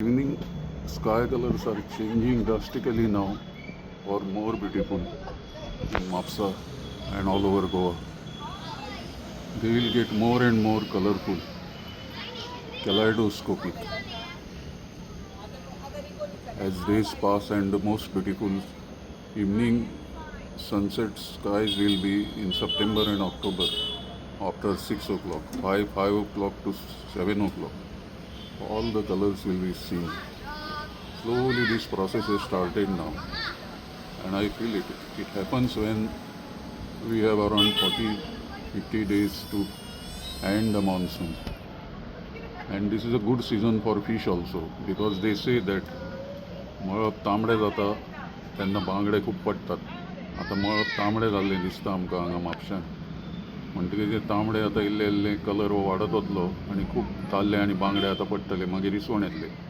Evening sky colors are changing drastically now or more beautiful in Mapsa and all over Goa. They will get more and more colorful, kaleidoscopic as days pass, and the most beautiful evening sunset skies will be in September and October after 6 o'clock, 5 o'clock to 7 o'clock. All the colors will be seen. Slowly this process has started now, and I feel it. It happens when we have around 40-50 days to end the monsoon. And this is a good season for fish also, because they say that मळब तांबडे जाता तेन्ना बांगडे खूब पडटात. आतां मळब तांबडे जाल्ले दिसता आमकां हांगा म्हापश्यान. म्हणटकीर ते तांबडे आतां इल्ले इल्ले कलर हो वाडत वतलो आनी खूब ताल्ले आनी बांगडे आतां पडटले, मागीर इसवण येतले.